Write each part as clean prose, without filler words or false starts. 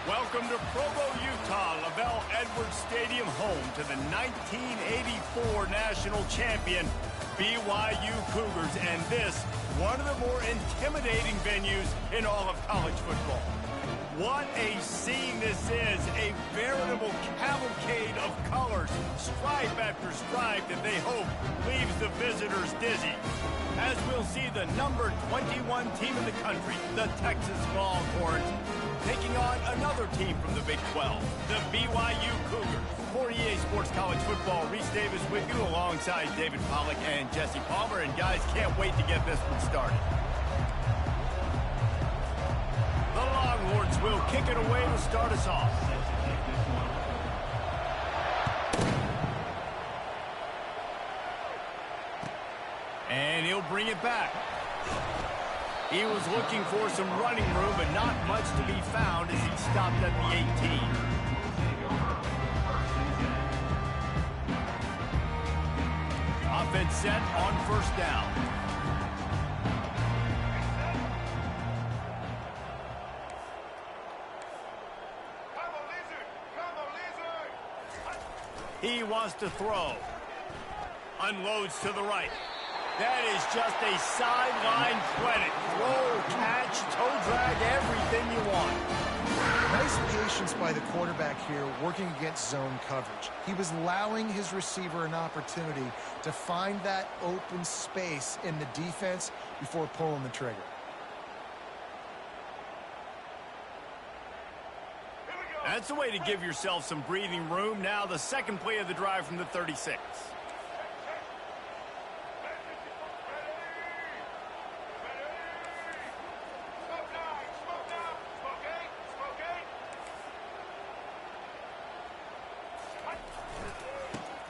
Welcome to Provo, Utah, LaVell Edwards Stadium, home to the 1984 national champion BYU Cougars, and this, one of the more intimidating venues in all of college football. What a scene this is, a veritable cavalcade of colors, stripe after stripe that they hope leaves the visitors dizzy. As we'll see the number 21 team in the country, the Texas Longhorns, taking on another team from the Big 12, the BYU Cougars. For EA Sports College Football, Reese Davis with you alongside David Pollack and Jesse Palmer. And guys, can't wait to get this one started. The Longhorns will kick it away to start us off. And he'll bring it back. He was looking for some running room, but not much to be found as he stopped at the 18. Offense set on first down. He wants to throw. Unloads to the right. That is just a sideline credit. Throw, catch, toe drag, everything you want. Nice patience by the quarterback here working against zone coverage. He was allowing his receiver an opportunity to find that open space in the defense before pulling the trigger. That's the way to give yourself some breathing room. Now the second play of the drive from the 36.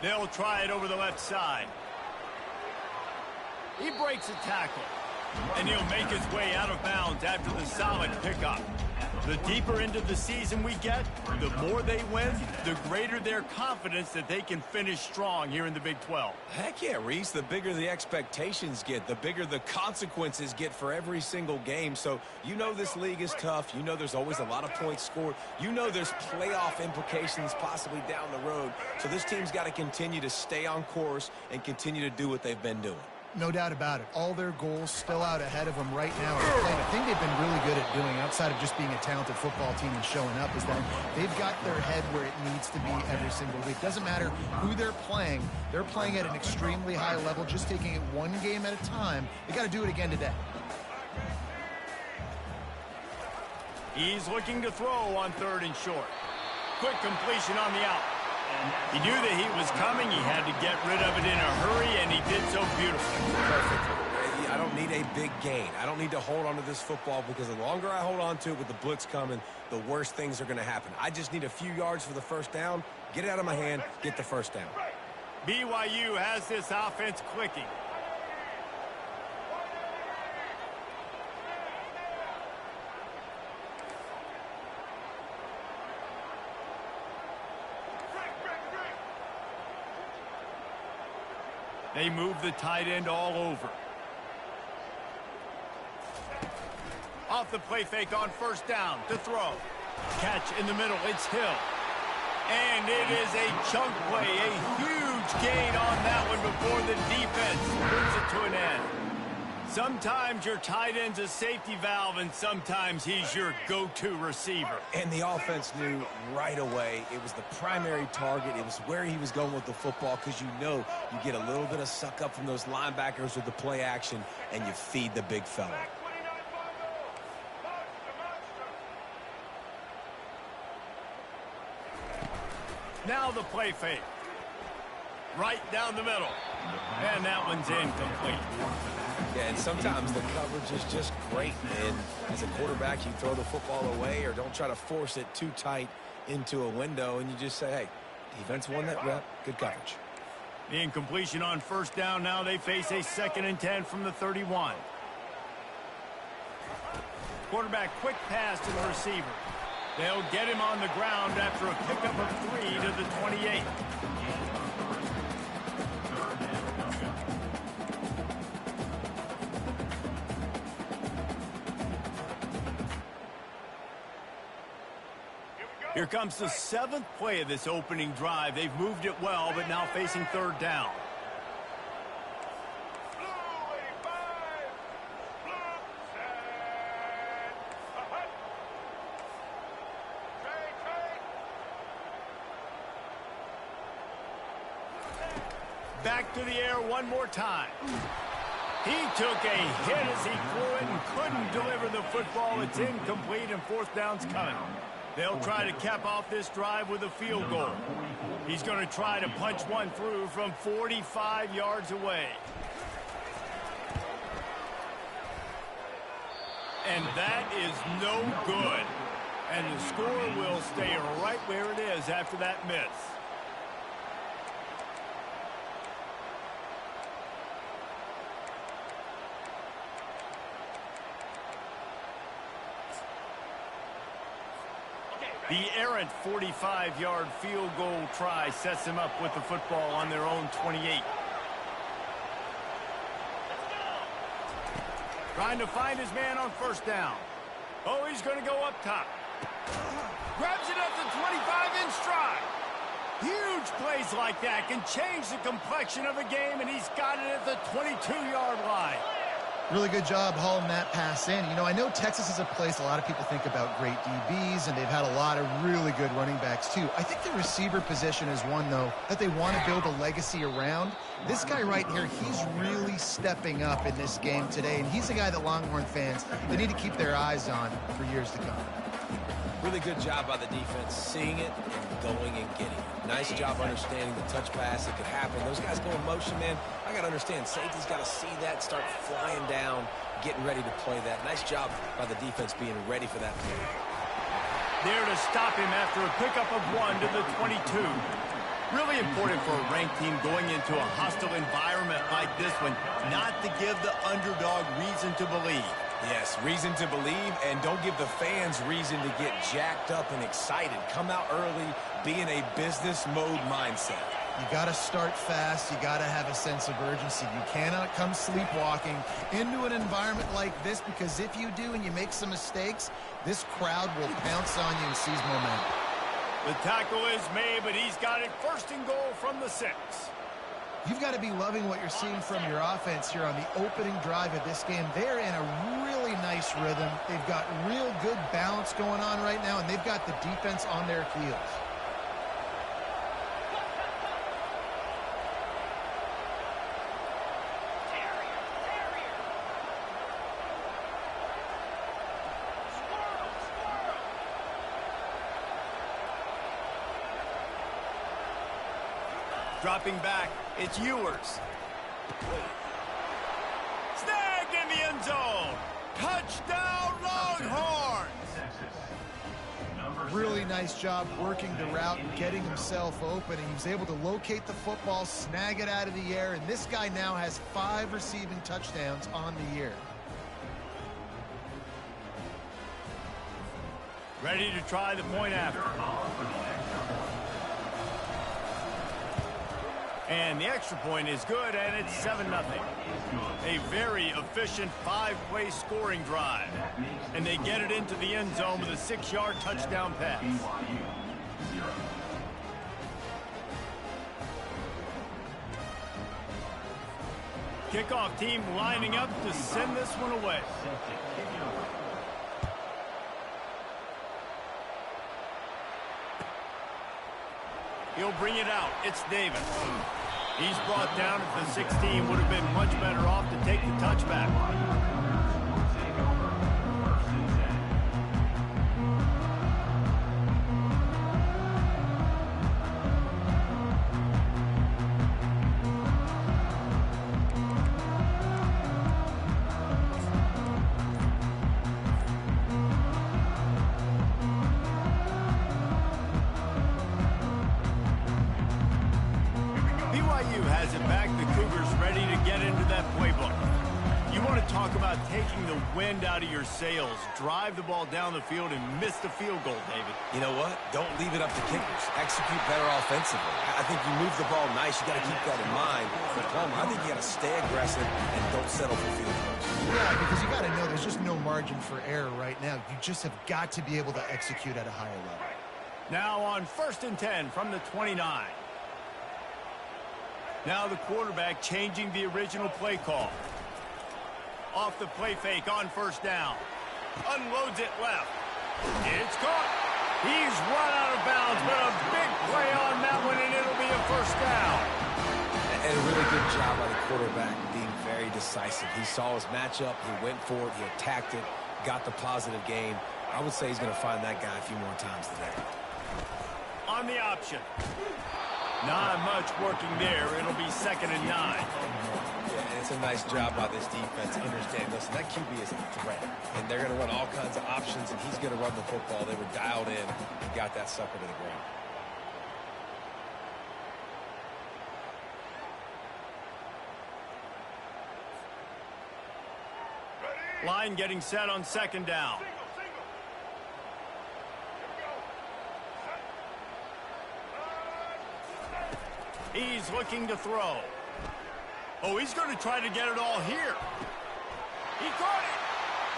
They'll try it over the left side. He breaks a tackle. And he'll make his way out of bounds after the solid pickup. The deeper into the season we get, the more they win, the greater their confidence that they can finish strong here in the Big 12. Heck yeah, Reese. The bigger the expectations get, the bigger the consequences get for every single game. So you know this league is tough. You know there's always a lot of points scored. You know there's playoff implications possibly down the road. So this team's got to continue to stay on course and continue to do what they've been doing. No doubt about it. All their goals still out ahead of them right now. I think they've been really good at doing, outside of just being a talented football team and showing up, is that they've got their head where it needs to be every single week. Doesn't matter who they're playing at an extremely high level, just taking it one game at a time. They got to do it again today. He's looking to throw on 3rd and short. Quick completion on the out. He knew that he was coming. He had to get rid of it in a hurry, and he did so beautifully. Perfect. I don't need a big gain. I don't need to hold on to this football, because the longer I hold on to it with the blitz coming, the worse things are going to happen. I just need a few yards for the first down, get it out of my hand, get the first down. BYU has this offense clicking. They move the tight end all over. Off the play fake on first down to throw. Catch in the middle. It's Hill. And it is a chunk play. A huge gain on that one before the defense brings it to an end. Sometimes your tight end's a safety valve, and sometimes he's your go-to receiver. And the offense knew right away it was the primary target. It was where he was going with the football, because you know you get a little bit of suck up from those linebackers with the play action, and you feed the big fella. Now the play fake. Right down the middle. And that one's incomplete. Yeah, and sometimes the coverage is just great, and as a quarterback, you throw the football away or don't try to force it too tight into a window, and you just say, hey, defense won that rep, good coverage. The incompletion on first down. Now they face a 2nd and 10 from the 31. Quarterback quick pass to the receiver. They'll get him on the ground after a pickup of 3 to the 28. Here comes the 7th play of this opening drive. They've moved it well, but now facing 3rd down. Back to the air one more time. He took a hit as he flew it and couldn't deliver the football. It's incomplete and 4th down's coming. They'll try to cap off this drive with a field goal. He's going to try to punch one through from 45 yards away. And that is no good. And the score will stay right where it is after that miss. The errant 45-yard field goal try sets them up with the football on their own 28. Trying to find his man on 1st down. Oh, he's going to go up top. Grabs it at the 25 in stride. Huge plays like that can change the complexion of a game, and he's got it at the 22-yard line. Really good job hauling that pass in. You know, I know Texas is a place a lot of people think about great DBs, and they've had a lot of really good running backs, too. I think the receiver position is one, though, that they want to build a legacy around. This guy right here, he's really stepping up in this game today, and he's a guy that Longhorn fans, they need to keep their eyes on for years to come. Really good job by the defense, seeing it and going and getting it. Nice job understanding the touch pass that could happen. Those guys go in motion, man. I got to understand, safety's got to see that, start flying down, getting ready to play that. Nice job by the defense being ready for that play. There to stop him after a pickup of 1 to the 22. Really important for a ranked team going into a hostile environment like this one, not to give the underdog reason to believe. Yes, reason to believe, and don't give the fans reason to get jacked up and excited. Come out early, be in a business mode mindset. You got to start fast. You got to have a sense of urgency. You cannot come sleepwalking into an environment like this, because if you do and you make some mistakes, this crowd will pounce on you and seize momentum. The tackle is made, but he's got it 1st and goal from the 6. You've got to be loving what you're seeing from your offense here on the opening drive of this game. They're in a really nice rhythm. They've got real good balance going on right now, and they've got the defense on their heels. Dropping back, it's Ewers. Snagged in the end zone. Touchdown, Longhorns! Really nice job working the route and getting himself open. And he was able to locate the football, snag it out of the air, and this guy now has 5 receiving touchdowns on the year. Ready to try the point after. And the extra point is good, and it's 7-0. A very efficient 5-play scoring drive. And they get it into the end zone with a 6-yard touchdown pass. Kickoff team lining up to send this one away. He'll bring it out. It's Davis. He's brought down at the 16. Would have been much better off to take the touchback. Has it back. The Cougars ready to get into that playbook. You want to talk about taking the wind out of your sails. Drive the ball down the field and miss the field goal, David. You know what? Don't leave it up to kickers. Execute better offensively. I think you move the ball nice. You got to keep that in mind. But Palmer, I think you got to stay aggressive and don't settle for field goals. Yeah, because you got to know there's just no margin for error right now. You just have got to be able to execute at a higher level. Now on 1st and 10 from the 29. Now the quarterback changing the original play call. Off the play fake on 1st down. Unloads it left. It's caught. He's run out of bounds, but a big play on that one, and it'll be a 1st down. And a really good job by the quarterback being very decisive. He saw his matchup. He went for it. He attacked it. Got the positive gain. I would say he's going to find that guy a few more times today. On the option. Not much working there. It'll be 2nd and 9. Yeah, and it's a nice job by this defense understanding, listen, that QB is a threat, and they're going to run all kinds of options, and he's going to run the football. They were dialed in and got that sucker to the ground. Line getting set on 2nd down. He's looking to throw. Oh, he's going to try to get it all here. He caught it.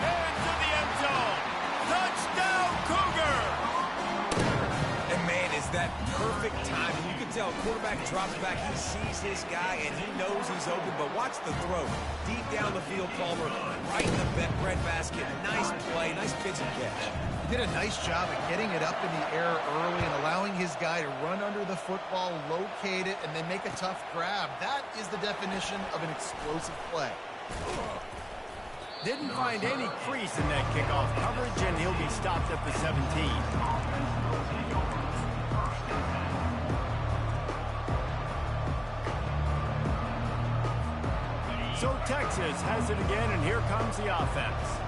Into the end zone. Touchdown, Cougar. And, man, is that perfect timing. You can tell quarterback drops back. He sees his guy, and he knows he's open. But watch the throw. Deep down the field, Palmer. Right in the breadbasket. Nice play. Nice pitch and catch. He did a nice job of getting it up in the air early and allowing his guy to run under the football, locate it, and then make a tough grab. That is the definition of an explosive play. Didn't find any crease in that kickoff coverage, and he'll be stopped at the 17. So Texas has it again, and here comes the offense.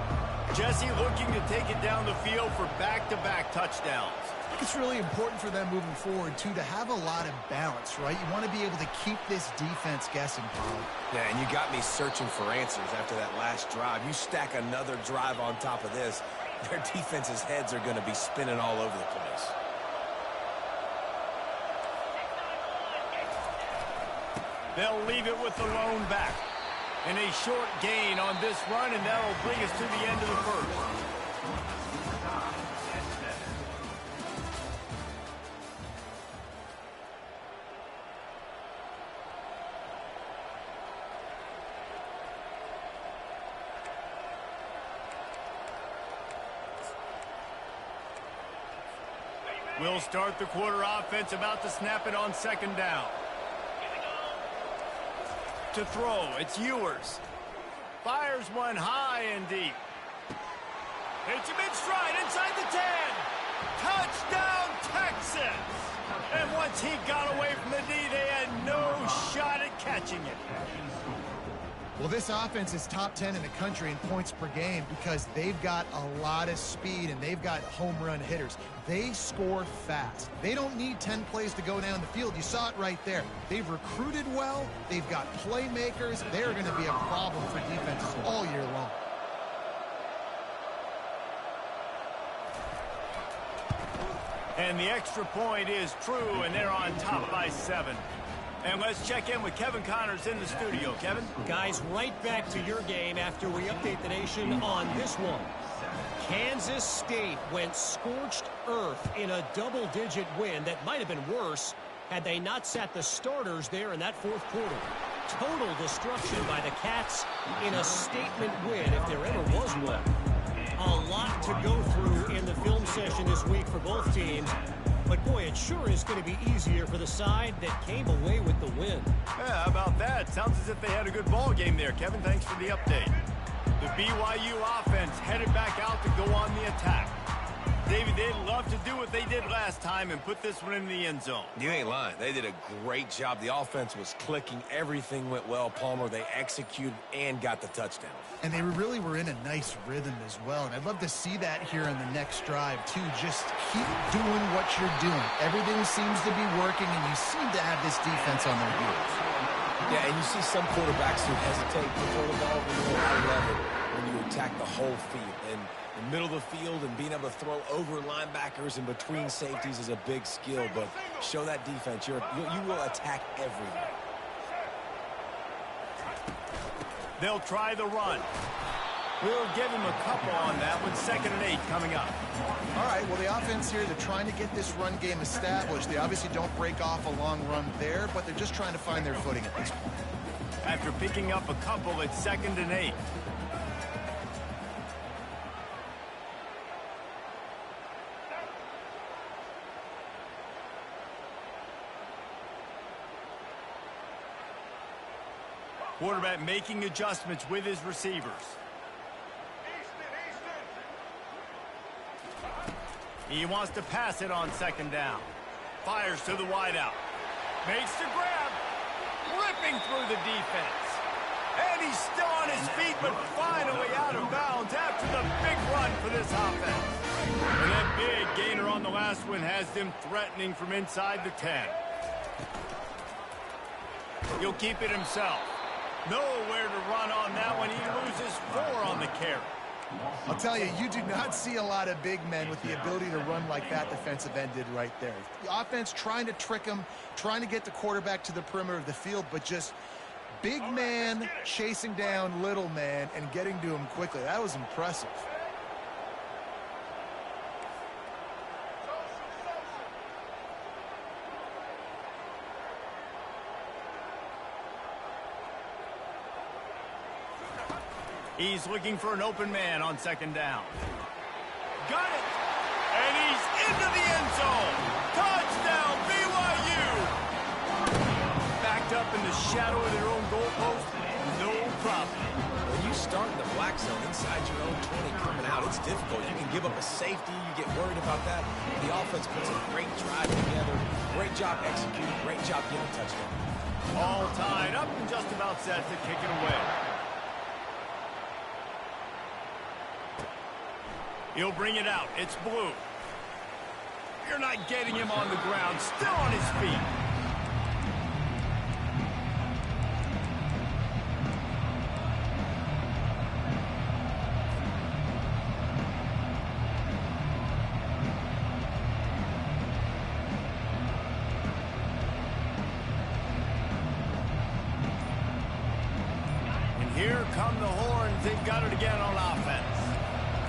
Jesse looking to take it down the field for back-to-back touchdowns. I think it's really important for them moving forward, too, to have a lot of balance, right? You want to be able to keep this defense guessing, Paul. Yeah, and you got me searching for answers after that last drive. You stack another drive on top of this, their defense's heads are going to be spinning all over the place. They'll leave it with the lone back. And a short gain on this run, and that'll bring us to the end of the 1st. We'll start the quarter offense, about to snap it on 2nd down. To throw, it's Ewers. Fires one high and deep. It's a mid-stride inside the 10. Touchdown, Texas! And once he got away from the knee, they had no shot at catching it. Well, this offense is top 10 in the country in points per game because they've got a lot of speed and they've got home run hitters. They score fast. They don't need 10 plays to go down the field. You saw it right there. They've recruited well. They've got playmakers. They're going to be a problem for defenses all year long. And the extra point is true, and they're on top by 7. And let's check in with Kevin Connors in the studio. Kevin? Guys, right back to your game after we update the nation on this one. Kansas State went scorched earth in a double-digit win that might have been worse had they not sat the starters there in that 4th quarter. Total destruction by the Cats in a statement win, if there ever was one. A lot to go through in the film session this week for both teams. But, boy, it sure is going to be easier for the side that came away with the win. Yeah, how about that? Sounds as if they had a good ball game there. Kevin, thanks for the update. The BYU offense headed back out to go on the attack. David, they'd love to do what they did last time and put this one in the end zone. You ain't lying. They did a great job. The offense was clicking. Everything went well. Palmer, they executed and got the touchdown. And they really were in a nice rhythm as well. And I'd love to see that here in the next drive, too. Just keep doing what you're doing. Everything seems to be working, and you seem to have this defense on their heels. Yeah, and you see some quarterbacks who hesitate to throw the ball over the high level when you attack the whole field. And the middle of the field and being able to throw over linebackers and between safeties is a big skill. But show that defense. You will attack everywhere. They'll try the run. We'll give him a couple on that with 2nd and 8 coming up. All right, well, the offense here, they're trying to get this run game established. They obviously don't break off a long run there, but they're just trying to find their footing at this point. After picking up a couple at 2nd and 8. Quarterback making adjustments with his receivers. He wants to pass it on 2nd down. Fires to the wideout. Makes the grab. Ripping through the defense. And he's still on his feet, but finally out of bounds after the big run for this offense. And that big gainer on the last one has them threatening from inside the 10. He'll keep it himself. Nowhere to run on that one. He loses 4 on the carry. I'll tell you, you do not see a lot of big men with the ability to run like that defensive end did right there. The offense trying to trick him, trying to get the quarterback to the perimeter of the field, but just big man chasing down little man and getting to him quickly. That was impressive. He's looking for an open man on 2nd down. Got it! And he's into the end zone! Touchdown, BYU! Backed up in the shadow of their own goalpost, no problem. When you start in the black zone inside your own 20 coming out, it's difficult. You can give up a safety. You get worried about that. The offense puts a great drive together. Great job executing. Great job getting a touchdown. All tied up and just about set to kick it away. He'll bring it out. It's blue. You're not getting him on the ground. Still on his feet. And here come the horns. They've got it again on offense.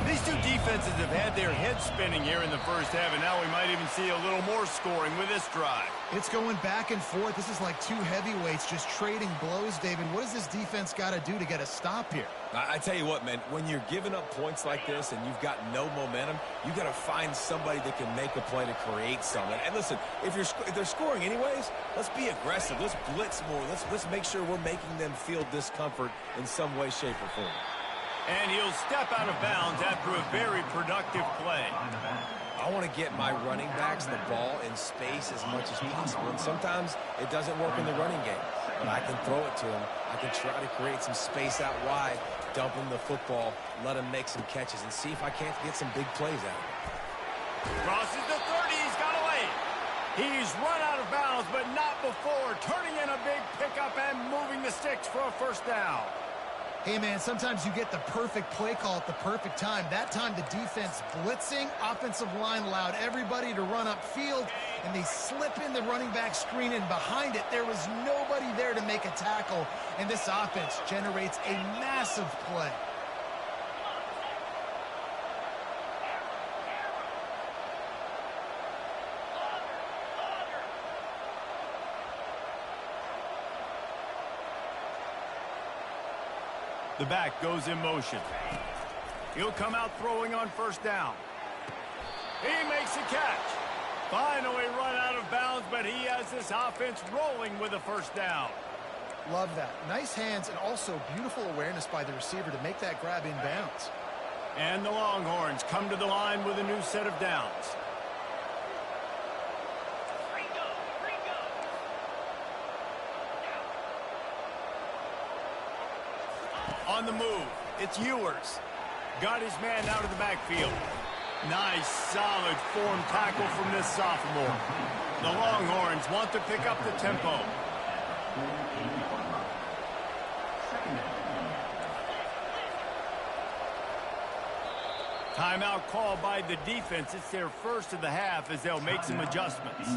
These two defenses have had their heads spinning here in the first half, and now we might even see a little more scoring with this drive. It's going back and forth. This is like two heavyweights just trading blows, David. What does this defense got to do to get a stop here? I tell you what, man, when you're giving up points like this and you've got no momentum, you got to find somebody that can make a play to create something. And listen, if they're scoring anyways, let's be aggressive. Let's blitz more. Let's make sure we're making them feel discomfort in some way, shape, or form. And he'll step out of bounds after a very productive play. I want to get my running backs the ball in space as much as possible. And sometimes it doesn't work in the running game. But I can throw it to him. I can try to create some space out wide, dump him the football, let him make some catches, and see if I can't get some big plays out of him. Crosses the 30. He's got away. He's run out of bounds, but not before turning in a big pickup and moving the sticks for a first down. Hey, man, sometimes you get the perfect play call at the perfect time. That time the defense blitzing, offensive line allowed everybody to run upfield, and they slip in the running back screen, and behind it there was nobody there to make a tackle, and this offense generates a massive play. The back goes in motion. He'll come out throwing on first down. He makes a catch. Finally run out of bounds, but he has this offense rolling with a first down. Love that. Nice hands and also beautiful awareness by the receiver to make that grab in bounds. And the Longhorns come to the line with a new set of downs. On the move, it's Ewers. Got his man out of the backfield. Nice, solid form tackle from this sophomore. The Longhorns want to pick up the tempo. Timeout called by the defense. It's their first of the half as they'll make some adjustments.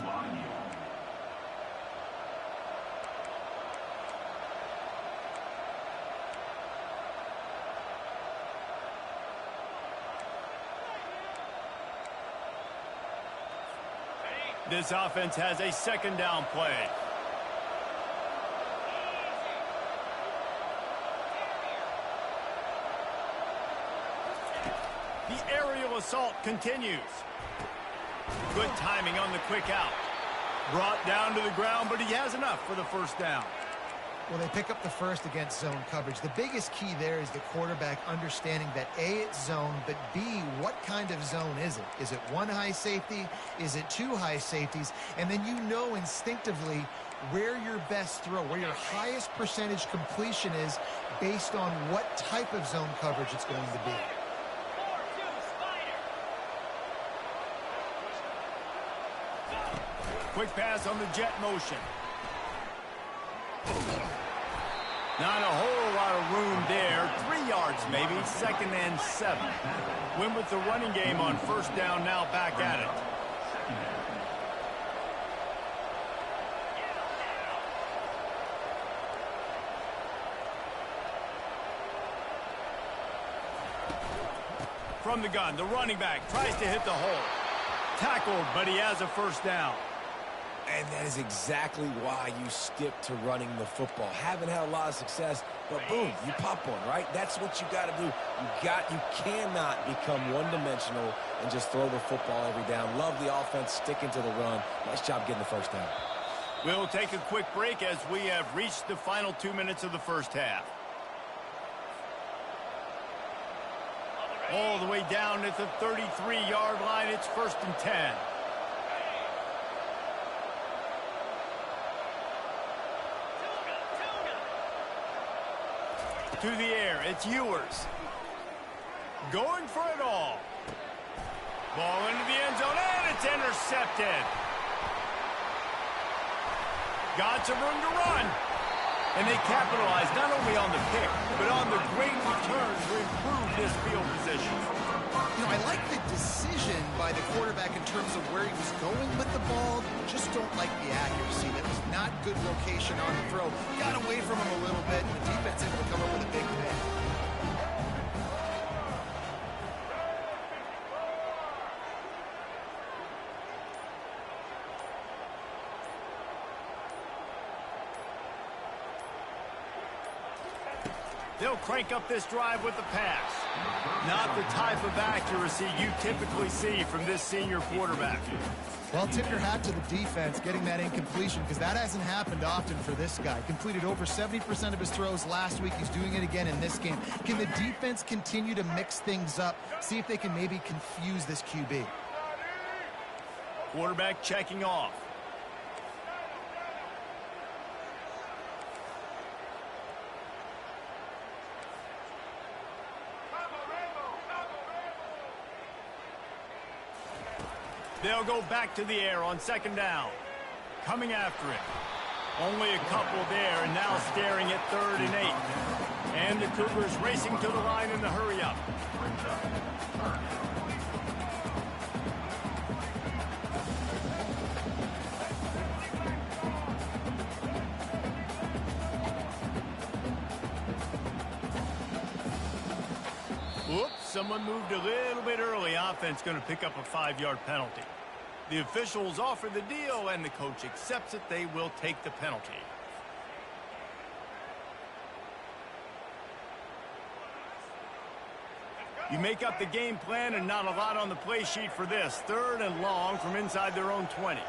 This offense has a second down play. The aerial assault continues. Good timing on the quick out. Brought down to the ground, but he has enough for the first down. Well, they pick up the first against zone coverage. The biggest key there is the quarterback understanding that A, it's zone, but B, what kind of zone is it? Is it one high safety? Is it two high safeties? And then you know instinctively where your best throw, where your highest percentage completion is based on what type of zone coverage it's going to be. Quick pass on the jet motion. Not a whole lot of room there. 3 yards maybe, 2nd and 7. Win with the running game on first down, now back at it. From the gun, the running back tries to hit the hole. Tackled, but he has a first down. And that is exactly why you stick to running the football. Haven't had a lot of success, but boom, you pop one, right? That's what you got to do. You cannot become one-dimensional and just throw the football every down. Love the offense sticking to the run. Nice job getting the first down. We'll take a quick break as we have reached the final 2 minutes of the first half. All the way down at the 33-yard line, it's 1st and 10. To the air, it's Ewers. Going for it all. Ball into the end zone, and it's intercepted. Got some room to run. And they capitalized not only on the pick, but on the great return to improve this field position. You know, I like the decision by the quarterback in terms of where he was going with the ball. Just don't like the accuracy. That was not good location on the throw. Got away from him a little bit, and the defense able to come up with a big pick. They'll crank up this drive with the pass. Not the type of accuracy you typically see from this senior quarterback. Well, tip your hat to the defense getting that incompletion, because that hasn't happened often for this guy. Completed over 70% of his throws last week. He's doing it again in this game. Can the defense continue to mix things up? See if they can maybe confuse this QB. Quarterback checking off. They'll go back to the air on 2nd down. Coming after it. Only a couple there, and now staring at 3rd and 8. And the Cougars racing to the line in the hurry-up. Oops, someone moved a little bit early. Offense going to pick up a 5-yard penalty. The officials offer the deal, and the coach accepts it. They will take the penalty. You make up the game plan, and not a lot on the play sheet for this. 3rd and long from inside their own 20.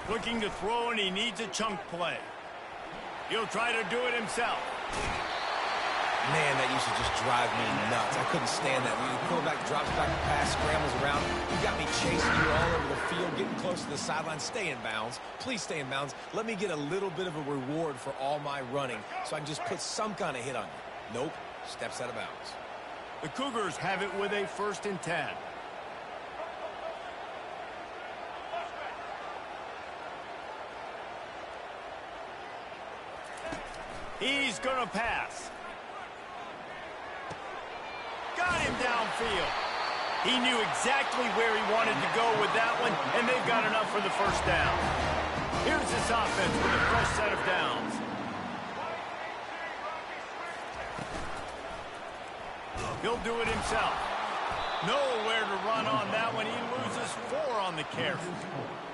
Looking to throw, and he needs a chunk play. He'll try to do it himself. Man, that used to just drive me nuts. I couldn't stand that. When the quarterback drops back the pass, scrambles around, you got me chasing you all over the field, getting close to the sideline. Stay in bounds. Please stay in bounds. Let me get a little bit of a reward for all my running so I can just put some kind of hit on you. Nope. Steps out of bounds. The Cougars have it with a 1st and 10. He's going to pass. Got him downfield. He knew exactly where he wanted to go with that one, and they've got enough for the first down. Here's this offense with a fresh set of downs. He'll do it himself. Nowhere to run on that one. He loses 4 on the carry.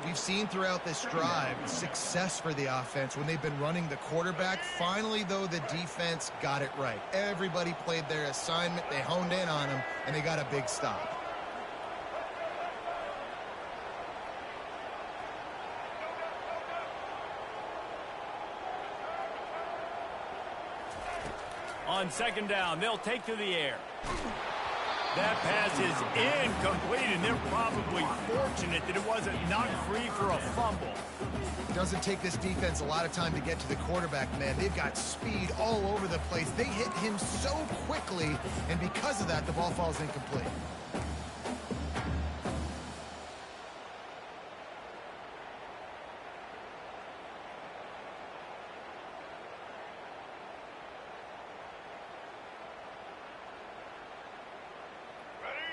We've seen throughout this drive success for the offense when they've been running the quarterback. Finally, though, the defense got it right. Everybody played their assignment. They honed in on him, and they got a big stop. On second down, they'll take to the air. That pass is incomplete, and they're probably fortunate that it wasn't knocked free for a fumble. It doesn't take this defense a lot of time to get to the quarterback, man. They've got speed all over the place. They hit him so quickly, and because of that, the ball falls incomplete.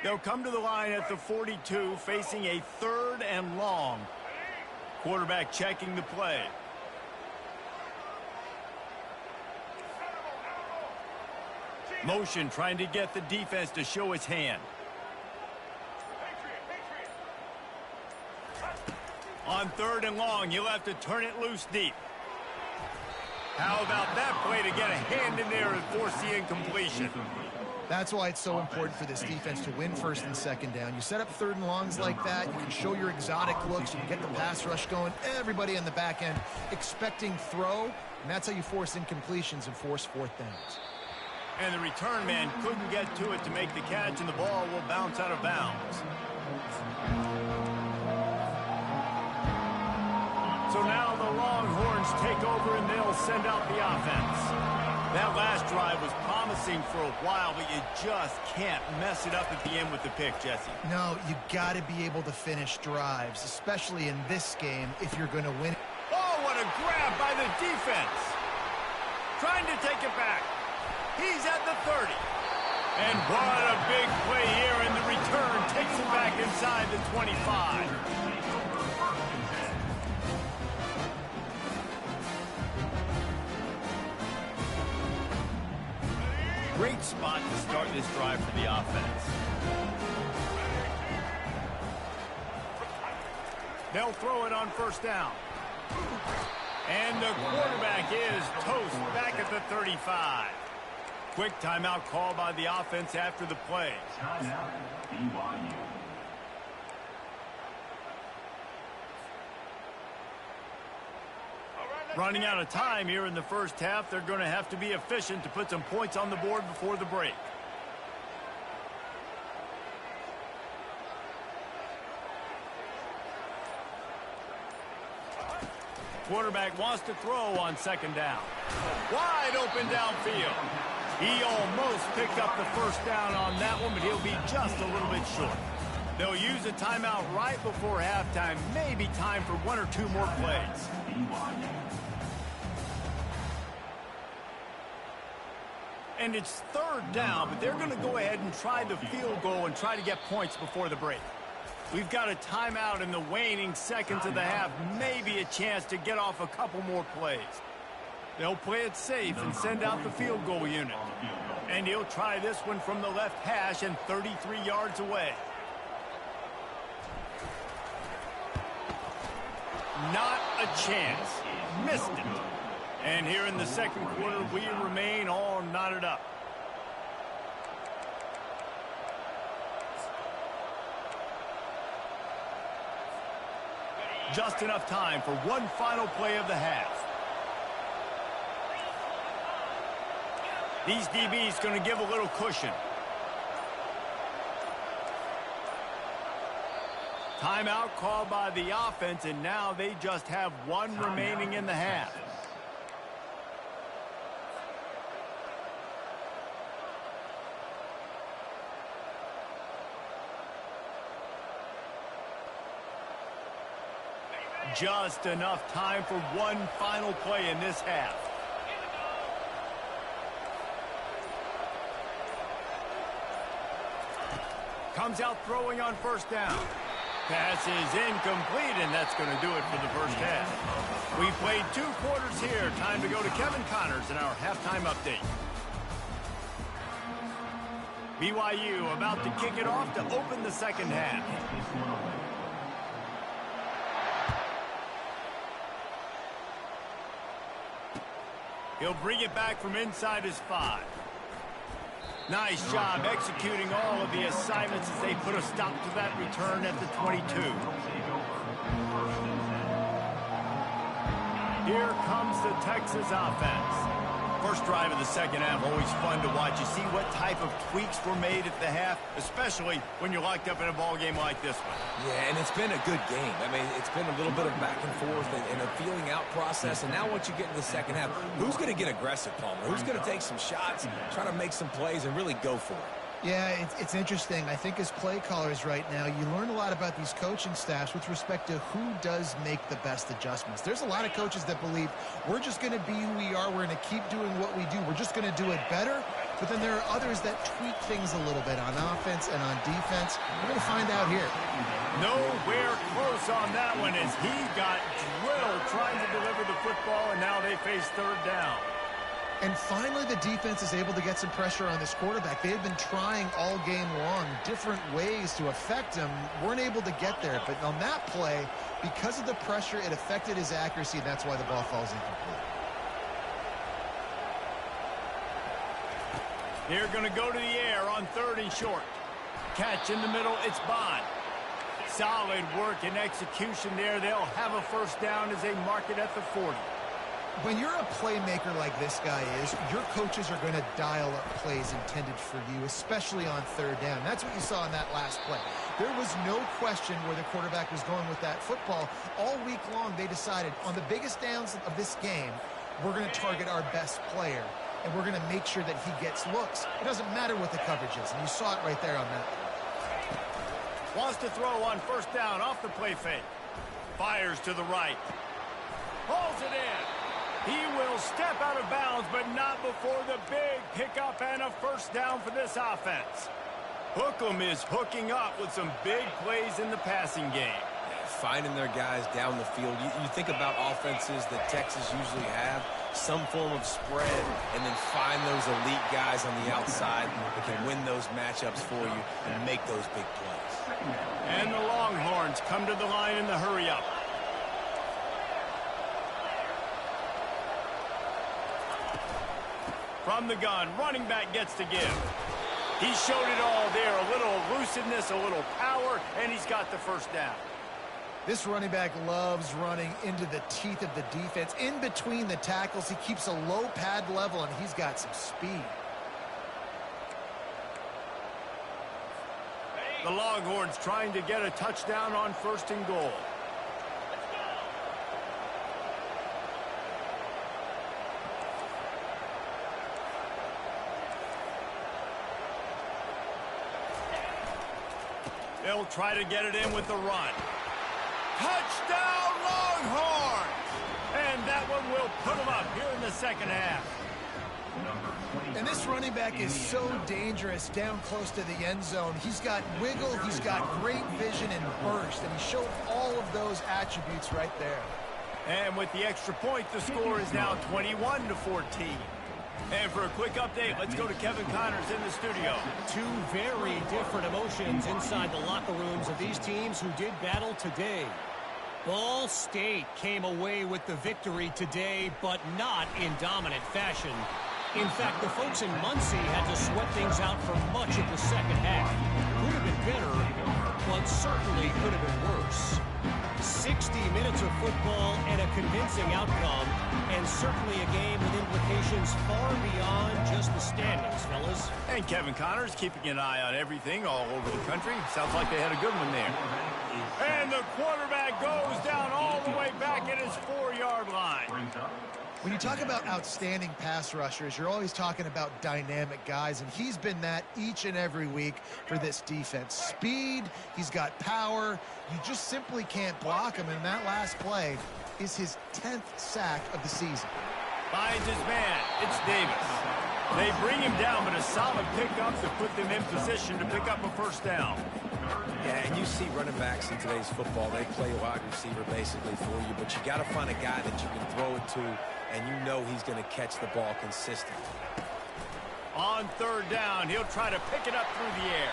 They'll come to the line at the 42, facing a 3rd and long. Quarterback checking the play. Motion trying to get the defense to show its hand. On 3rd and long, you'll have to turn it loose deep. How about that play to get a hand in there and force the incompletion? That's why it's so important for this defense to win 1st and 2nd down. You set up 3rd and longs like that, you can show your exotic looks, you can get the pass rush going, everybody on the back end expecting throw, and that's how you force incompletions and force 4th downs. And the return man couldn't get to it to make the catch, and the ball will bounce out of bounds. So now the Longhorns take over, and they'll send out the offense. That last drive was promising for a while, but you just can't mess it up at the end with the pick, Jesse. No, you got to be able to finish drives, especially in this game if you're going to win. Oh, what a grab by the defense. Trying to take it back. He's at the 30. And what a big play here, and the return takes it back inside the 25. Great spot to start this drive for the offense. They'll throw it on 1st down. And the quarterback is toast back at the 35. Quick timeout call by the offense after the play. Timeout, BYU. Running out of time here in the 1st half. They're going to have to be efficient to put some points on the board before the break. Quarterback wants to throw on 2nd down. Wide open downfield. He almost picked up the 1st down on that one, but he'll be just a little bit short. They'll use a timeout right before halftime. Maybe time for 1 or 2 more plays. And it's 3rd down, but they're going to go ahead and try the field goal and try to get points before the break. We've got a timeout in the waning seconds of the half. Maybe a chance to get off a couple more plays. They'll play it safe and send out the field goal unit. And he'll try this one from the left hash and 33 yards away. Not a chance. Missed it. And here in the 2nd quarter, we remain all knotted up. Just enough time for one final play of the half. These DBs going to give a little cushion. Timeout called by the offense, and now they just have 1 remaining in the half. Just enough time for one final play in this half. Comes out throwing on 1st down. Pass is incomplete, and that's going to do it for the 1st half. We played 2 quarters here. Time to go to Kevin Connors in our halftime update. BYU about to kick it off to open the second half. He'll bring it back from inside his 5. Nice job executing all of the assignments as they put a stop to that return at the 22. Here comes the Texas offense. First drive of the second half, always fun to watch. You see what type of tweaks were made at the half, especially when you're locked up in a ball game like this one. Yeah, and it's been a good game. I mean, it's been a little bit of back and forth and a feeling out process. And now once you get in the second half, who's going to get aggressive, Palmer? Who's going to take some shots, try to make some plays, and really go for it? Yeah, it's interesting. I think as play callers right now, you learn a lot about these coaching staffs with respect to who does make the best adjustments. There's a lot of coaches that believe we're just going to be who we are. We're going to keep doing what we do. We're just going to do it better. But then there are others that tweak things a little bit on offense and on defense. We're going to find out here. Nowhere close on that one as he got drilled trying to deliver the football, and now they face third down. And finally, the defense is able to get some pressure on this quarterback. They've been trying all game long different ways to affect him. Weren't able to get there. But on that play, because of the pressure, it affected his accuracy. That's why the ball falls incomplete. They're going to go to the air on 3rd and short. Catch in the middle. It's Bond. Solid work and execution there. They'll have a first down as they mark it at the 40. When you're a playmaker like this guy is, your coaches are going to dial up plays intended for you, especially on 3rd down. That's what you saw in that last play. There was no question where the quarterback was going with that football. All week long, they decided on the biggest downs of this game, we're going to target our best player, and we're going to make sure that he gets looks. It doesn't matter what the coverage is, and you saw it right there on that play. Wants to throw on 1st down off the play fake. Fires to the right. Pulls it in. He will step out of bounds, but not before the big pickup and a first down for this offense. Hookem is hooking up with some big plays in the passing game. Finding their guys down the field. You think about offenses that Texas usually have, some form of spread, and then find those elite guys on the outside that can win those matchups for you and make those big plays. And the Longhorns come to the line in the hurry-up. From the gun, running back gets to give. He showed it all there. A little elusiveness, a little power, and he's got the first down. This running back loves running into the teeth of the defense. In between the tackles, he keeps a low pad level, and he's got some speed. The Longhorns trying to get a touchdown on 1st and goal. They'll try to get it in with the run. Touchdown, Longhorns! And that one will put them up here in the second half. And this running back is so dangerous down close to the end zone. He's got wiggle, he's got great vision and burst, and he showed all of those attributes right there. And with the extra point, the score is now 21-14. And for a quick update, let's go to Kevin Connors in the studio. Two very different emotions inside the locker rooms of these teams who did battle today. Ball State came away with the victory today, but not in dominant fashion. In fact, the folks in Muncie had to sweat things out for much of the second half. Could have been better, but certainly could have been worse. 60 minutes of football and a convincing outcome, and certainly a game with implications far beyond just the standings, fellas. And Kevin Connors keeping an eye on everything all over the country. Sounds like they had a good one there. And the quarterback goes down all the way back at his 4-yard line. When you talk about outstanding pass rushers, you're always talking about dynamic guys, and he's been that each and every week for this defense. Speed, he's got power. You just simply can't block him, and that last play is his 10th sack of the season. Finds his man. It's Davis. They bring him down, but a solid pickup to put them in position to pick up a first down. Yeah, and you see running backs in today's football, they play wide receiver basically for you, but you got to find a guy that you can throw it to, and you know he's going to catch the ball consistently. On third down, he'll try to pick it up through the air.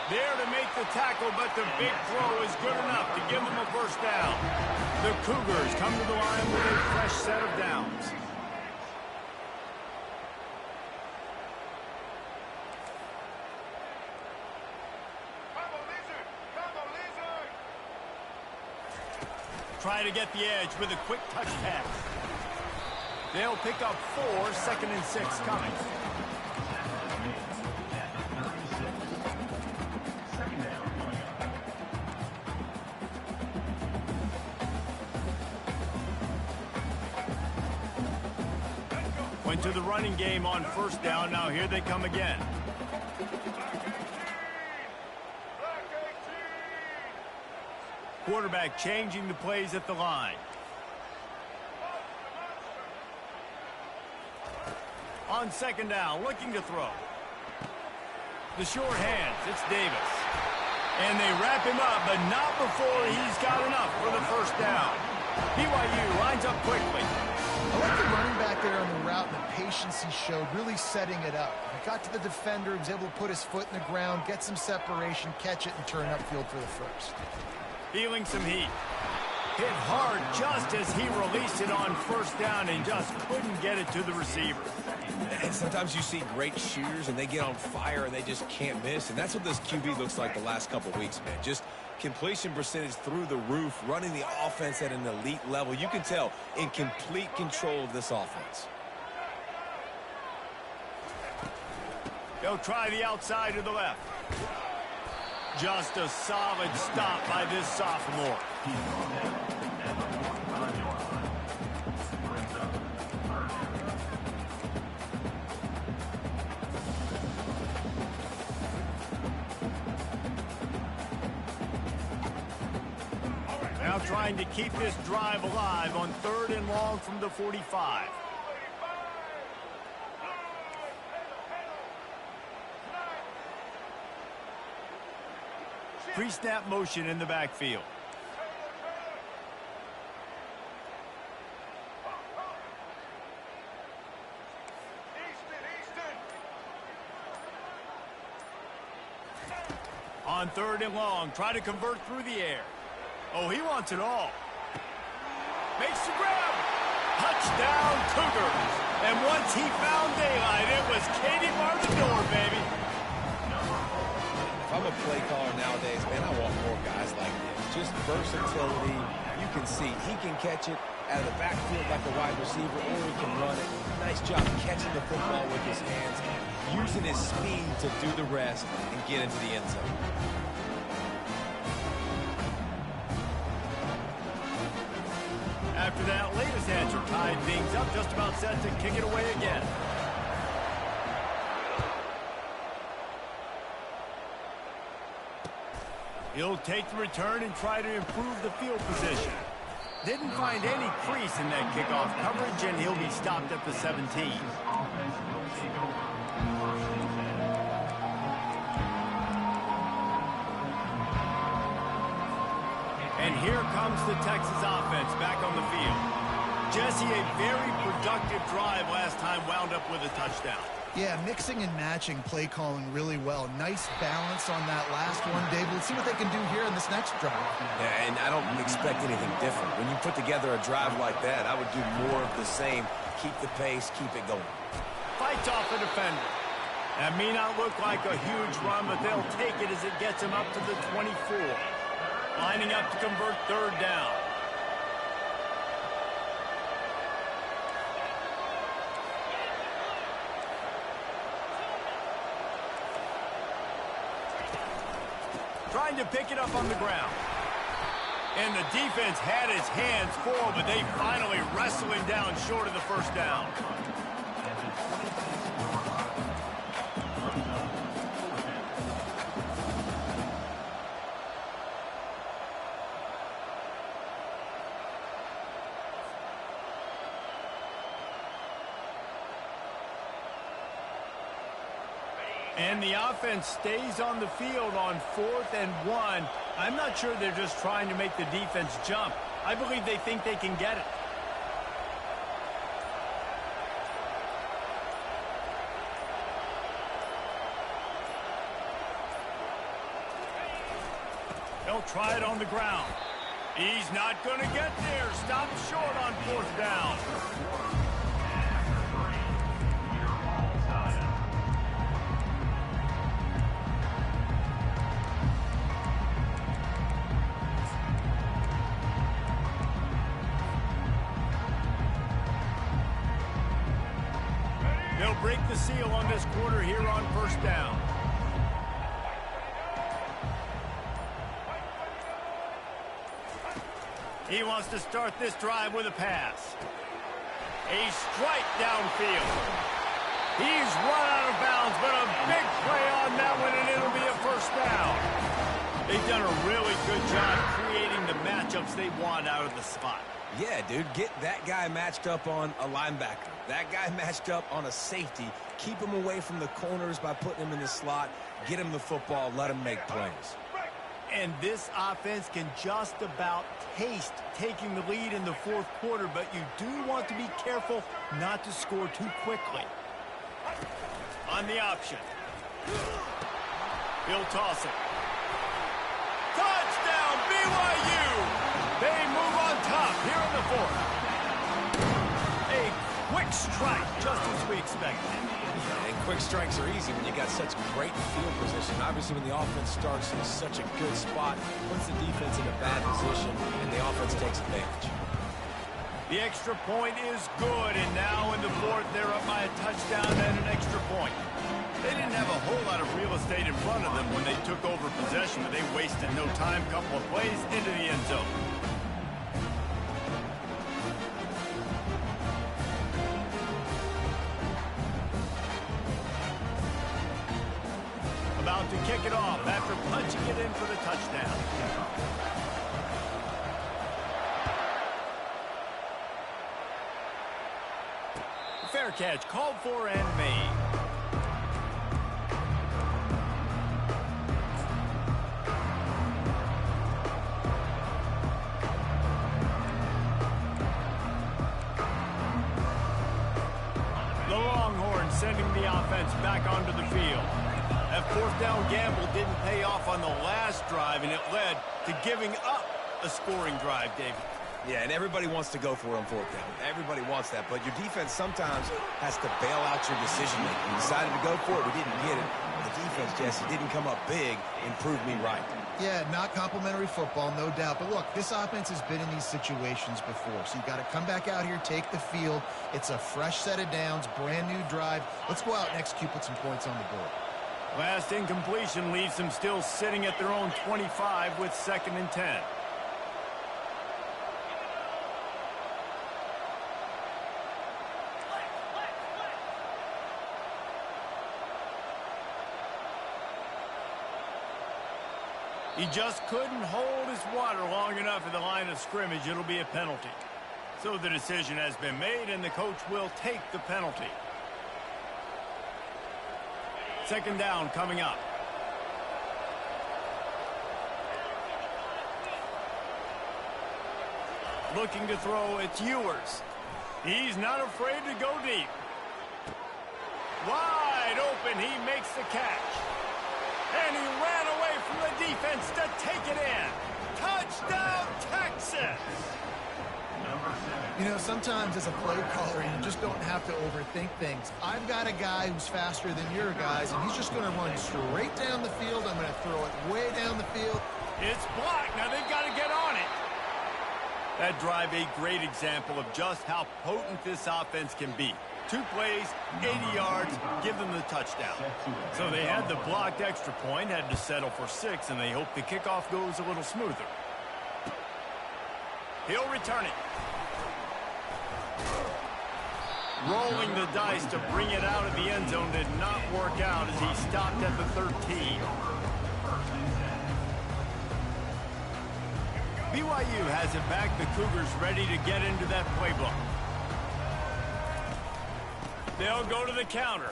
There to make the tackle, but the big throw is good enough to give him a first down. The Cougars come to the line with a fresh set of downs. Try to get the edge with a quick touch pass. They'll pick up 4, 2nd and 6 coming. Went to the running game on first down. Now here they come again. Quarterback changing the plays at the line. On second down, looking to throw. The short hands, it's Davis. And they wrap him up, but not before he's got enough for the first down. BYU lines up quickly. I like the running back there on the route and the patience he showed, really setting it up. He got to the defender, he was able to put his foot in the ground, get some separation, catch it, and turn upfield for the first. Feeling some heat. Hit hard just as he released it on first down and just couldn't get it to the receiver. And sometimes you see great shooters and they get on fire and they just can't miss. And that's what this QB looks like the last couple weeks, man. Just completion percentage through the roof, running the offense at an elite level. You can tell in complete control of this offense. They'll try the outside to the left. Just a solid stop by this sophomore. Now trying to keep this drive alive on 3rd and long from the 45. Pre-snap motion in the backfield. On 3rd and long, try to convert through the air. Oh, he wants it all. Makes the grab. Touchdown, Cougars. And once he found daylight, it was Katie bar the door, baby. If I'm a play caller nowadays, man, I want more guys like this. Just versatility. You can see he can catch it out of the backfield like a wide receiver, or he can run it. Nice job catching the football with his hands, using his speed to do the rest and get into the end zone. After that latest answer tied things up, just about set to kick it away again. He'll take the return and try to improve the field position. Didn't find any crease in that kickoff coverage, and he'll be stopped at the 17. And here comes the Texas offense back on the field. Jesse, a very productive drive last time, wound up with a touchdown. Yeah, mixing and matching play calling really well. Nice balance on that last one, David. Let's see what they can do here in this next drive. Yeah, and I don't expect anything different. When you put together a drive like that, I would do more of the same. Keep the pace, keep it going. Fights off a defender. That may not look like a huge run, but they'll take it as it gets him up to the 24. Lining up to convert 3rd down. Trying to pick it up on the ground. And the defense had his hands full, but they finally wrestle him down short of the first down. And the offense stays on the field on 4th and 1. I'm not sure they're just trying to make the defense jump. I believe they think they can get it. try it on the ground. He's not going to get there. Stop short on 4th down. They'll break the seal on this quarter here on 1st down. He wants to start this drive with a pass. A strike downfield. He's run out of bounds, but a big play on that one, and it'll be a 1st down. They've done a really good job creating the matchups they want out of the spot. Yeah, dude, get that guy matched up on a linebacker. That guy matched up on a safety. Keep him away from the corners by putting him in the slot. Get him the football. Let him make plays. And this offense can just about taste taking the lead in the 4th quarter, but you do want to be careful not to score too quickly. On the option. He'll toss it. Touchdown, BYU! They move on top here in the 4th. A quick strike, just as we expected. And quick strikes are easy when you got such great field position. Obviously, when the offense starts in such a good spot, puts the defense in a bad position, and the offense takes advantage. The extra point is good, and now in the 4th, they're up by a touchdown and an extra point. They didn't have a whole lot of real estate in front of them when they took over possession, but they wasted no time. Couple of plays into the end zone. About to kick it off after punching it in for the touchdown. Fair catch called for and made. The Longhorns sending the offense back onto the field. That 4th down gamble didn't pay off on the last drive, and it led to giving up a scoring drive, David. Yeah, and everybody wants to go for it on 4th down. Everybody wants that, but your defense sometimes has to bail out your decision-making. We decided to go for it. We didn't get it. The defense, Jesse, didn't come up big and prove me right. Yeah, not complimentary football, no doubt. But look, this offense has been in these situations before. So you got to come back out here, take the field. It's a fresh set of downs, brand new drive. Let's go out and execute, put some points on the board. Last incompletion leaves them still sitting at their own 25 with 2nd and 10. He just couldn't hold his water long enough at the line of scrimmage. It'll be a penalty. So the decision has been made, and the coach will take the penalty. 2nd down coming up. Looking to throw, it's Ewers. He's not afraid to go deep. Wide open, he makes the catch. And he ran away from the defense to take it in. Touchdown, Texas! You know, sometimes as a play caller, you just don't have to overthink things. I've got a guy who's faster than your guys, and he's just going to run straight down the field. I'm going to throw it way down the field. It's blocked. Now they've got to get on it. That drive, a great example of just how potent this offense can be. 2 plays, 80 yards, give them the touchdown. So they had the blocked extra point, had to settle for 6, and they hope the kickoff goes a little smoother. He'll return it. Rolling the dice to bring it out of the end zone did not work out as he stopped at the 13. BYU has it back. The Cougars ready to get into that playbook. They'll go to the counter.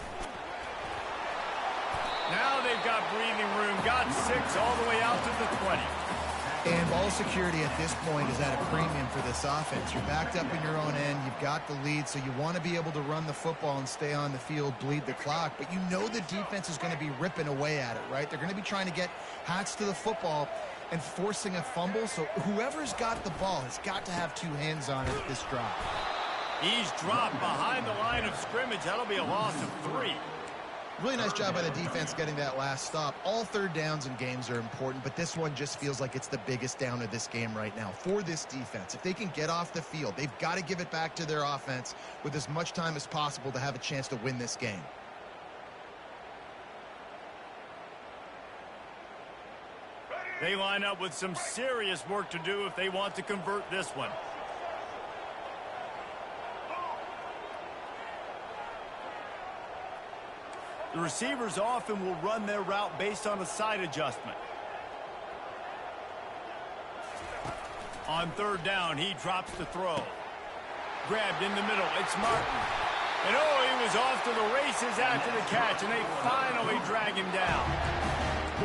Now they've got breathing room. Got 6 all the way out to the 20. And ball security at this point is at a premium for this offense. You're backed up in your own end. You've got the lead, so you want to be able to run the football and stay on the field, bleed the clock. But you know the defense is going to be ripping away at it, right? They're going to be trying to get hats to the football. and forcing a fumble. So whoever's got the ball has got to have two hands on it at this drop. He's dropped behind the line of scrimmage. That'll be a loss of 3. Really nice job by the defense getting that last stop. All third downs in games are important, but this one just feels like it's the biggest down of this game right now for this defense. If they can get off the field, they've got to give it back to their offense with as much time as possible to have a chance to win this game. They line up with some serious work to do if they want to convert this one. The receivers often will run their route based on a side adjustment. On third down, he drops the throw. Grabbed in the middle, it's Martin. And oh, he was off to the races after the catch, and they finally drag him down.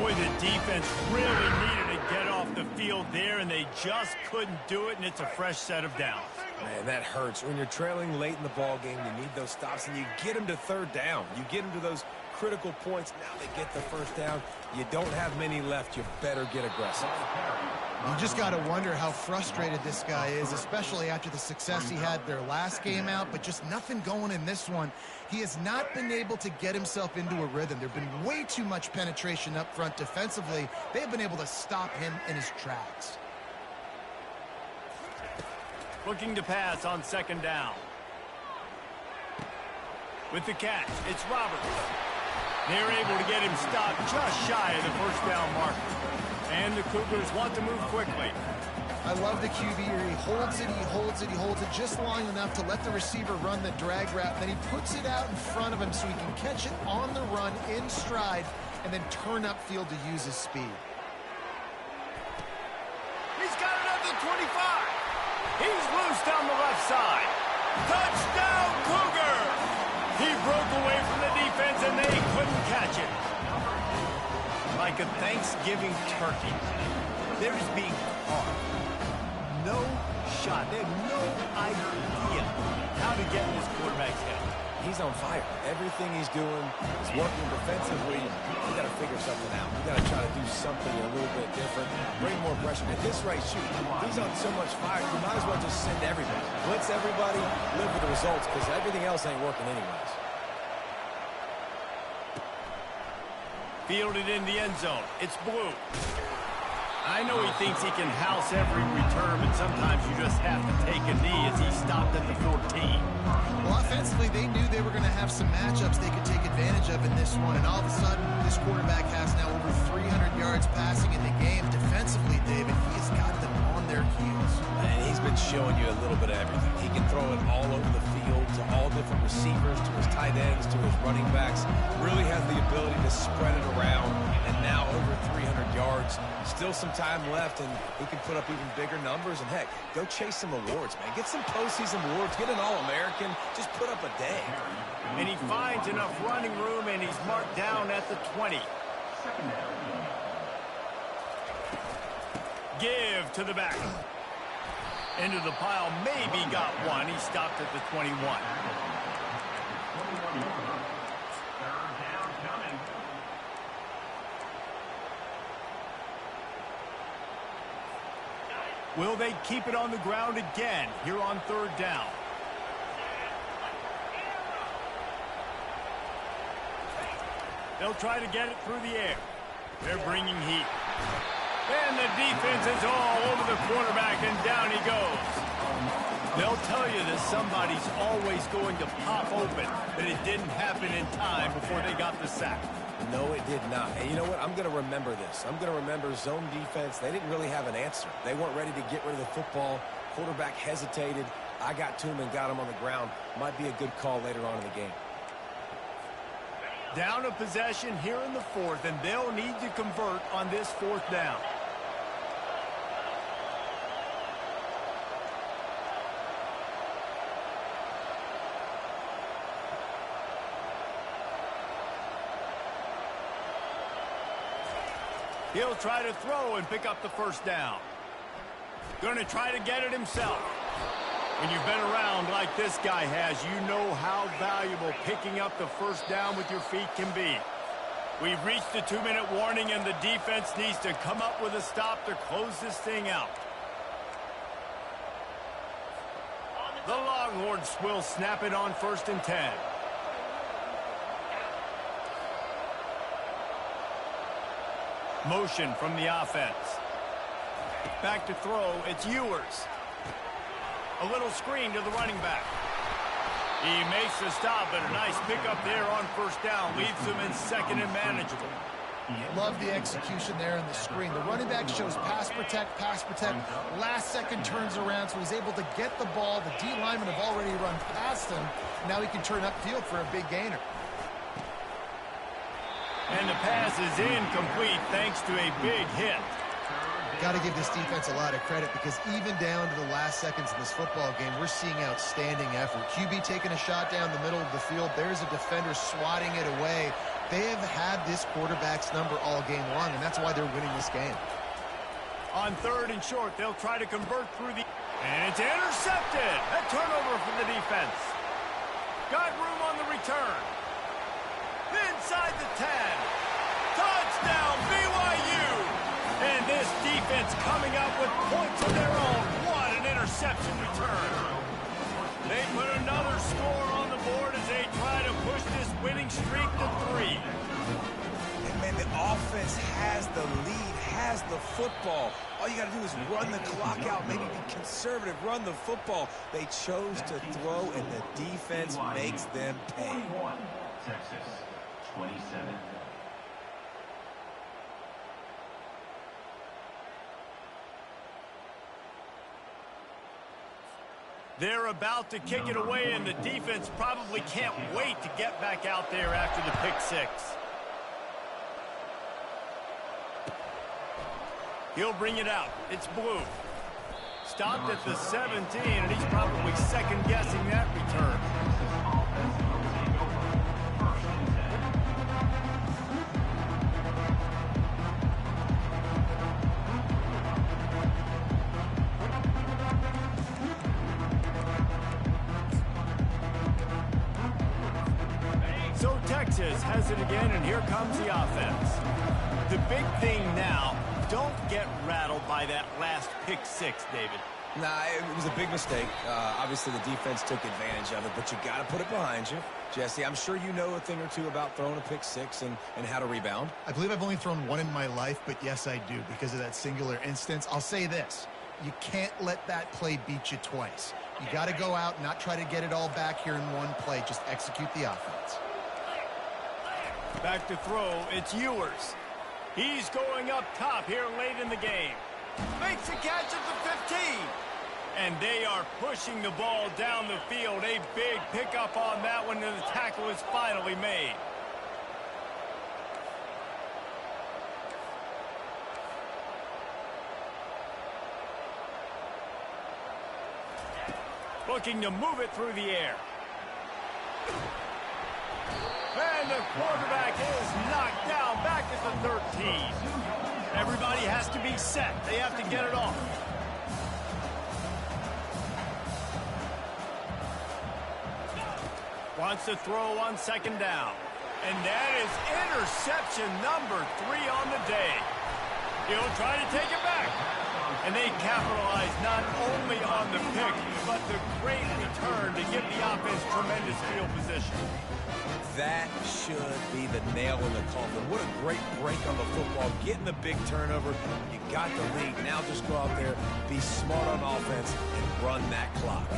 Boy, the defense really needed to get off the field there, and they just couldn't do it, and it's a fresh set of downs. Man, that hurts. When you're trailing late in the ball game, you need those stops, and you get them to third down. You get them to those critical points. Now they get the first down. You don't have many left. You better get aggressive. You just got to wonder how frustrated this guy is, especially after the success he had their last game out, but just nothing going in this one. He has not been able to get himself into a rhythm. There's been way too much penetration up front defensively. They've been able to stop him in his tracks. Looking to pass on second down. With the catch, it's Roberts. They're able to get him stopped just shy of the first down marker. And the Cougars want to move quickly. I love the QB here. He holds it, he holds it, he holds it just long enough to let the receiver run the drag route. Then he puts it out in front of him so he can catch it on the run in stride and then turn upfield to use his speed. He's got it at the 25. He's loose down the left side. Touchdown, Cougars! He broke away from the defense and they couldn't catch it. Like a Thanksgiving turkey, they're just being caught. No shot. They have no idea how to get in this quarterback's head. He's on fire. Everything he's doing is working defensively. We got to figure something out. We got to try to do something a little bit different. Bring more pressure. At this rate, shoot, he's on so much fire, you might as well just send everybody. Blitz everybody, live with the results, because everything else ain't working anyways. Fielded in the end zone. It's Blue. I know he thinks he can house every return, but sometimes you just have to take a knee as he stopped at the 14. Well, offensively, they knew they were going to have some matchups they could take advantage of in this one, and all of a sudden, this quarterback has now over 300 yards passing in the game. Defensively, David, he has got them on their heels. And he's been showing you a little bit of everything. He can throw it all over the field to all different receivers, to his tight ends, to his running backs. Really has the ability to spread it around, and now over 300 yards. Still some time left, and he can put up even bigger numbers. And, heck, go chase some awards, man. Get some postseason awards. Get an All-American. Just put up a day. And he finds enough running room, and he's marked down at the 20. Give to the back. Into the pile, maybe got one. He stopped at the 21. Will they keep it on the ground again here on third down? They'll try to get it through the air. They're bringing heat. And the defense is all over the quarterback, and down he goes. They'll tell you that somebody's always going to pop open, but it didn't happen in time before they got the sack. No, it did not. And you know what? I'm going to remember this. I'm going to remember zone defense. They didn't really have an answer. They weren't ready to get rid of the football. Quarterback hesitated. I got to him and got him on the ground. Might be a good call later on in the game. Down a possession here in the fourth, and they'll need to convert on this fourth down. He'll try to throw and pick up the first down. Going to try to get it himself. When you've been around like this guy has, you know how valuable picking up the first down with your feet can be. We've reached the 2-minute warning, and the defense needs to come up with a stop to close this thing out. The Longhorns will snap it on 1st and 10. Motion from the offense. Back to throw, it's Ewers. A little screen to the running back. He makes the stop, but a nice pickup there on 1st down. Leaves him in 2nd and manageable. Love the execution there in the screen. The running back shows pass protect, last second turns around, so he's able to get the ball. The D linemen have already run past him. Now he can turn upfield for a big gainer. And the pass is incomplete thanks to a big hit. Got to give this defense a lot of credit because even down to the last seconds of this football game, we're seeing outstanding effort. QB taking a shot down the middle of the field. There's a defender swatting it away. They have had this quarterback's number all game long, and that's why they're winning this game. On 3rd and short, they'll try to convert through the... And it's intercepted. A turnover for the defense. Got room on the return. Inside the 10. Touchdown, BYU. And this defense coming up with points of their own. What an interception return. They put another score on the board as they try to push this winning streak to 3. And man, the offense has the lead, has the football. All you got to do is run the clock out, maybe be conservative, run the football. They chose to throw, and the defense makes them pay. 21, Texas, 27. They're about to kick it away, and the defense probably can't wait to get back out there after the pick 6. He'll bring it out. It's Blue. Stopped at the 17, and he's probably second-guessing that return. So Texas has it again, and here comes the offense. The big thing now, don't get rattled by that last pick 6, David. Nah, it was a big mistake. Obviously, the defense took advantage of it, but you got to put it behind you. Jesse, I'm sure you know a thing or two about throwing a pick 6 and how to rebound. I believe I've only thrown one in my life, but yes, I do because of that singular instance. I'll say this. You can't let that play beat you twice. You got to go out and not try to get it all back here in one play. Just execute the offense. Back to throw, it's Ewers. He's going up top here late in the game. Makes a catch at the 15. And they are pushing the ball down the field. A big pickup on that one, and the tackle is finally made. Looking to move it through the air. And the quarterback is knocked down back at the 13. Everybody has to be set. They have to get it off. Wants to throw on 2nd down. And that is interception number 3 on the day. He'll try to take it back. And they capitalize not only on the pick, but the great return to give the offense tremendous field position. That should be the nail in the coffin. What a great break on the football. Getting the big turnover. You got the lead. Now just go out there, be smart on offense, and run that clock.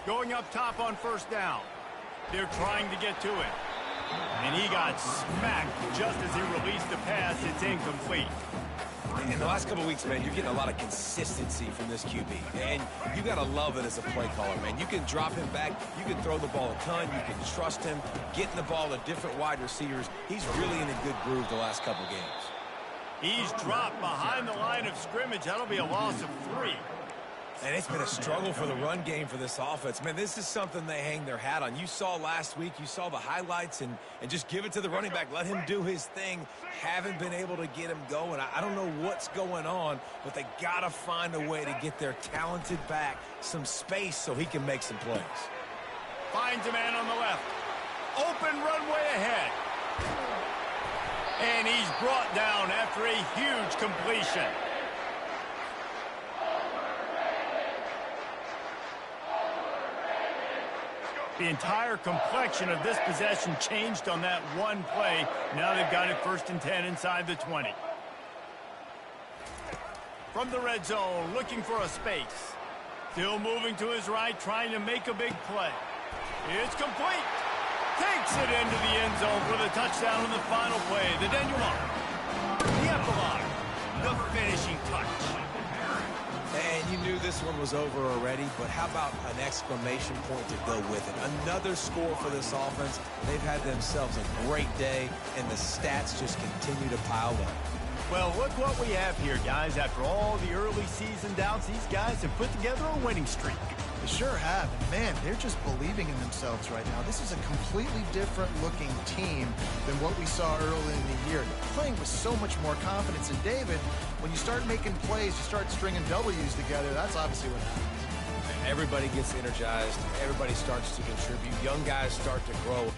Going up top on 1st down. They're trying to get to it. And he got smacked just as he released the pass. It's incomplete. In the last couple of weeks, man, you're getting a lot of consistency from this QB. And you got to love it as a play caller, man. You can drop him back. You can throw the ball a ton. You can trust him. Getting the ball to different wide receivers. He's really in a good groove the last couple games. He's dropped behind the line of scrimmage. That'll be a loss of 3. And it's been a struggle for the run game for this offense. Man, this is something they hang their hat on. You saw last week, you saw the highlights, and just give it to the running back. Let him do his thing. Haven't been able to get him going. I don't know what's going on, but they got to find a way to get their talented back some space so he can make some plays. Finds a man on the left. Open runway ahead. And he's brought down after a huge completion. The entire complexion of this possession changed on that one play. Now they've got it 1st and 10 inside the 20. From the red zone, looking for a space. Still moving to his right, trying to make a big play. It's complete. Takes it into the end zone for the touchdown on the final play. The denouement. The epilogue. The finishing touch. And you knew this one was over already, but how about an exclamation point to go with it? Another score for this offense. They've had themselves a great day, and the stats just continue to pile up. Well, look what we have here, guys. After all the early season doubts, these guys have put together a winning streak. They sure have. And man, they're just believing in themselves right now. This is a completely different looking team than what we saw early in the year. They're playing with so much more confidence. And David, when you start making plays, you start stringing W's together, that's obviously what happens. Everybody gets energized. Everybody starts to contribute. Young guys start to grow.